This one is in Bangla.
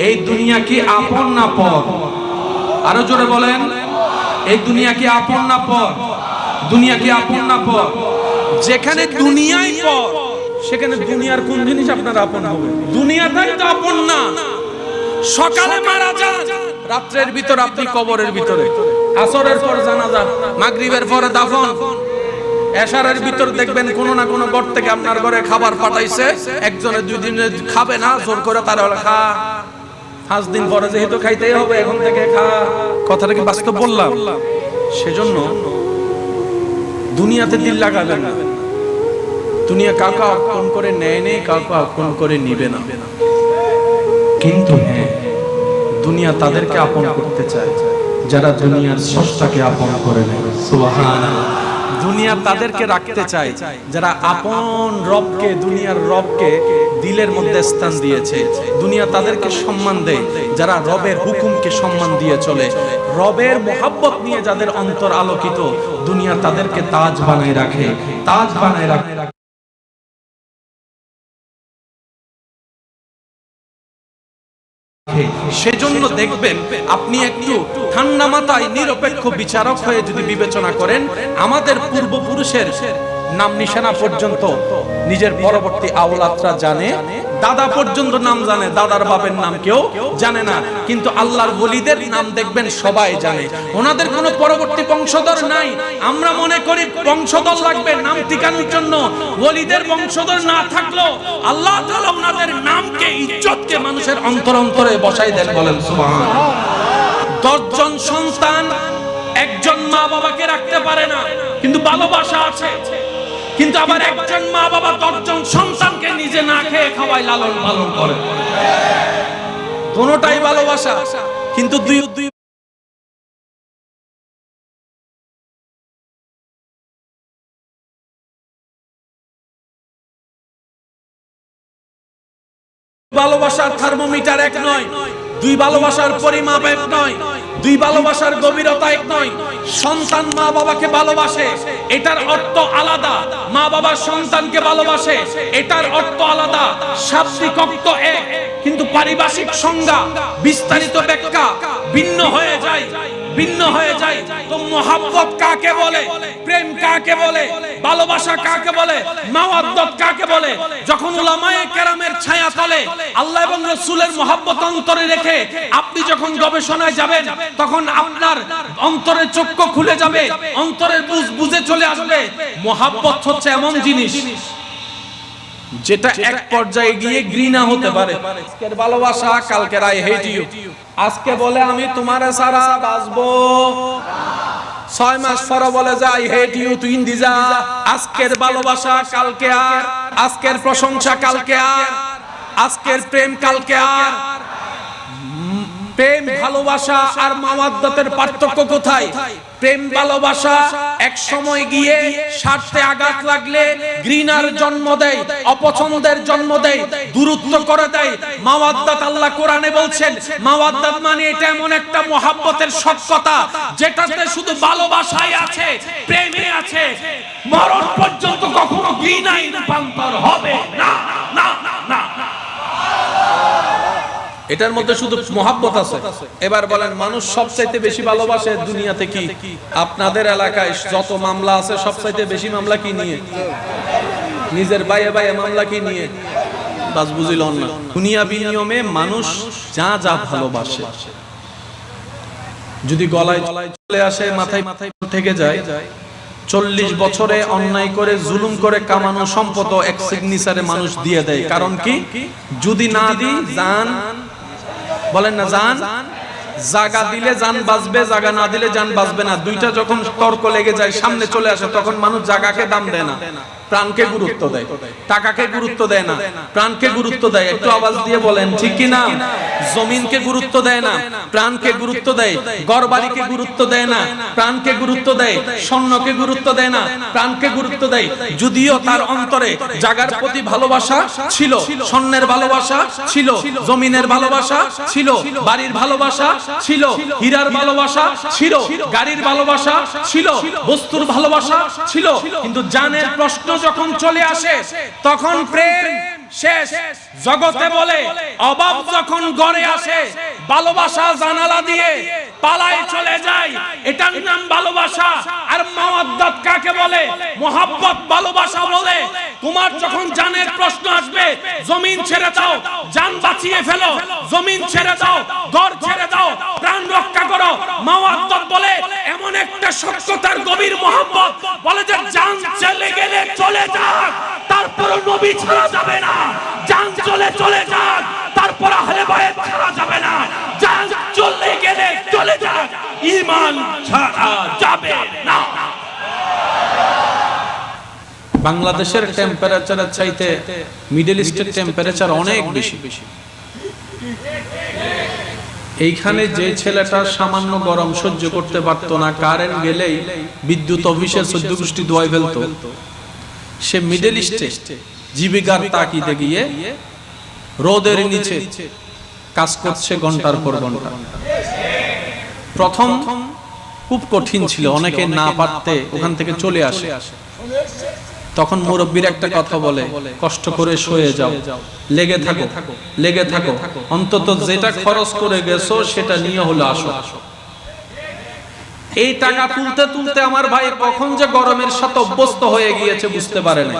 এই দুনিয়া কি আপন না পর? আরো জোরে বলেন, এই দুনিয়া কি আপন না পর? দুনিয়া কি আপন না পর? যেখানে দুনিয়াই পর, সেখানে দুনিয়ার কোন জিনিস আপনার আপন হবে? দুনিয়াটাই তো আপন না। সকালে মারা যান, রাত্রের ভিতর আপনি কবরের ভিতরে, আসরের পর জানাজা, মাগরিবের পরে দাফন, এশারের ভিতর দেখবেন কোন না কোন ঘর থেকে আপনার ঘরে খাবার পাঠাইছে, একজনে দুই দিনে খাবে না, জোর করে তার হলে খা, 5 দিন পরে যেহেতু খাইতেই হবে এখন থেকে খা। কথাটা কি বাস্তব বললাম? সেজন্য দুনিয়াতে দিল লাগাবেন না। দুনিয়া কাউকে আপন করে নেয় নেই, কাউকে আপন করে নিবে না। কিন্তু হ্যাঁ, দুনিয়া তাদেরকে আপন করতে চায় যারা দুনিয়ার স্রষ্টাকে আপন করে নেয়। সুবহানাল্লাহ। দুনিয়া তাদেরকে রাখতে চায় যারা আপন রবকে, দুনিয়ার রবকে দিলের মধ্যে স্থান দিয়েছে। দুনিয়া তাদেরকে সম্মান দেয় যারা রবের হুকুমকে সম্মান দিয়ে চলে। রবের মোহাব্বত নিয়ে যাদের অন্তর আলোকিত, দুনিয়া তাদেরকে তাজ বানায় রাখে, তাজ বানায় রাখে। সেজন্য দেখবেন আপনি একটু ঠান্ডা মাথায় নিরপেক্ষ বিচারক হয়ে যদি বিবেচনা করেন, আমাদের পূর্বপুরুষের নাম নিশানা পর্যন্ত নিজের পরবর্তী আওলাদরা জানে, দাদা পর্যন্ত নাম জানে, দাদার বাপের নাম কেউ জানে না। কিন্তু আল্লাহর ওলিদের নাম দেখবেন সবাই জানে, ওনাদের কোনো পরবর্তী বংশধর নাই। আমরা মনে করি বংশধর লাগবে নাম টিকানোর জন্য, ওলিদের বংশধর না থাকলেও আল্লাহ তাআলা ওনাদের নামকে, ইজ্জতকে মানুষের অন্তর অন্তরে বসাই দেন। বলেন সুবহানাল্লাহ। 10 জন সন্তান একজন মা বাবাকে রাখতে পারে না, কিন্তু ভালোবাসা আছে। কিন্তু আবার একজন মা বাবা 10 জন সন্তানকে নিজে না খেয়ে খাওয়ায়, লালন পালন করে। দুটোটাই ভালোবাসা, কিন্তু দুই ভালোবাসার থার্মোমিটার এক নয়, দুই ভালোবাসার পরিমাপ এক নয়, দুই ভালোবাসার গভীরতা এক নয়। সন্তান মা বাবাকে ভালোবাসে, এটার অর্থ আলাদা। মা বাবা সন্তানকে ভালোবাসে, এটার অর্থ আলাদা। শাব্দিক অর্থ এক, কিন্তু পারিভাষিক সংজ্ঞা, বিস্তারিত ব্যাখ্যা ভিন্ন হয়ে যায়, ভিন্ন হয়ে যায়। তো মোহাব্বত কাকে বলে, প্রেম কাকে বলে, ভালোবাসা কাকে বলে, মাওয়াদ্দাত কাকে বলে? যখন উলামায়ে কেরামের ছায়া তলে আল্লাহ এবং রাসূলের মোহাব্বত অন্তরে রেখে আপনি যখন গবেষণায় যাবেন, তখন আপনার অন্তরের চক্ষু খুলে যাবে, অন্তরের বুঝে চলে আসবে। মোহাব্বত হচ্ছে এমন জিনিস যেটা এক পর্যায়ে গিয়ে ঘৃণা হতে পারে। আজকের ভালোবাসা, কালকের আই হেট ইউ। আজকে বলে আমি তোমারে ছাড়া বাঁচবো, 6 মাস পরে বলে যে আই হেট ইউ, তুই ইন্দি যা। আজকের ভালোবাসা কালকে আর, আজকের প্রশংসা কালকে আর, আজকের প্রেম কালকে আর। প্রেম ভালোবাসা আর মাওয়াদ্দাতের পার্থক্য কোথায়? প্রেম ভালোবাসা এক সময় গিয়ে স্বার্থে আঘাত লাগলে ঘৃণার জন্ম দেয়, অপছন্দের জন্ম দেয়, দূরত্ব করে দেয়। মাওয়াদ্দাত আল্লাহ কোরআনে বলছেন, মাওয়াদ্দাত মানে এটা এমন একটা মোহাব্বতের সত্যতা যেটাতে শুধু ভালোবাসাই আছে, প্রেমে আছে, মরণ পর্যন্ত কখনো ঘৃণায় রূপান্তর হবে না, না, না। এটার মধ্যে শুধু মোহাব্বত আছে। এবার বলেন, মানুষ সবচাইতে বেশি ভালোবাসে দুনিয়াতে কি? আপনাদের এলাকায় যত মামলা আছে সবচাইতে বেশি মামলা কি নিয়ে? নিজের বাইয়ে বাইয়ে মামলা কি নিয়ে? বাস বুঝিল না। দুনিয়াবি নিয়মে মানুষ যা যা ভালোবাসে যদি গলায় গলায় চলে আসে, মাথায় মাথায় থেকে যায়, 40 বছরে অন্যায় করে জুলুম করে কামানো সম্পদ এক সিগনেচারে মানুষ দিয়ে দেয়। কারণ কি? যদি না দিই জান, বলেন না, জান, জায়গা দিলে জান বাঁচবে, জায়গা না দিলে জান বাঁচবে না। দুইটা যখন তর্ক লেগে যায়, সামনে চলে আসে, তখন মানুষ জায়গাকে দাম দেয় না, প্রাণকে গুরুত্ব দেয়। টাকাকে গুরুত্ব দেয় না, প্রাণকে গুরুত্ব দেয়। একটু আওয়াজ দিয়ে বলেন ঠিক কি না? জমিনকে গুরুত্ব দেয় না, প্রাণকে গুরুত্ব দেয়। ঘরবাড়িকে গুরুত্ব দেয় না, প্রাণকে গুরুত্ব দেয়। স্বর্ণকে গুরুত্ব দেয় না, প্রাণকে গুরুত্ব দেয়। যদিও তার অন্তরে জায়গার প্রতি ভালোবাসা ছিল, স্বর্ণের ভালোবাসা ছিল, জমিনের ভালোবাসা ছিল, বাড়ির ভালোবাসা ছিল, হীরার ভালোবাসা ছিল, গাড়ির ভালোবাসা ছিল, বস্তুর ভালোবাসা ছিল। কিন্তু জানের প্রশ্ন যখন চলে আসে, তখন প্রেম শেষ। জগতে বলে অভাব যখন ঘরে আসে ভালোবাসা জানালা দিয়ে পালায় চলে যায়, এটার নাম ভালোবাসা। আর মাওয়াদ্দাত কাকে বলে? মোহাব্বত ভালোবাসা বলে। তোমার যখন জানের প্রশ্ন আসবে, জমিন ছেড়ে দাও, জান বাঁচিয়ে ফেলো, জমিন ছেড়ে দাও, ঘর ছেড়ে দাও, প্রাণ রক্ষা করো। মাওয়াদ্দাত বলে এমন একটা সত্যতার গভীর মোহাব্বত, বলে যে জান চলে গেলে চলে যাক, তারপর নবী ছাড়া যাবে না। জান চলে যাক, তারপর আহলে বায়াত ছাড়া যাবে না। জান চলে গেলে চলে যাক, ঈমান ছাড়া যাবে না। বাংলাদেশের টেম্পারেচারের চাইতে মিডল ইস্টের টেম্পারেচার অনেক বেশি। এইখানে যে ছেলেটা সামান্য গরম সহ্য করতে পারতো না, কারেন্ট গেলেই বিদ্যুৎ অফিসে 14 গোষ্ঠী দোয়াই ফেলতো, সে মিডল ইস্টে জীবিকার তাকিদে গিয়ে রোদের নিচে কাজ করছে ঘন্টার পর ঘন্টা। প্রথম খুব কঠিন ছিল, অনেকে না পারতে ওখান থেকে চলে আসে। তখন মুরব্বীর একটা কথা বলে, কষ্ট করে শুয়ে যাও, লেগে থাকো, অন্তত যেটা খরচ করে গেছো সেটা নিয়ে হলো আসো। এই টাকা তুলতে তুলতে আমার ভাই কখন যে গরমের সাথে অভ্যস্ত হয়ে গিয়েছে বুঝতে পারে না।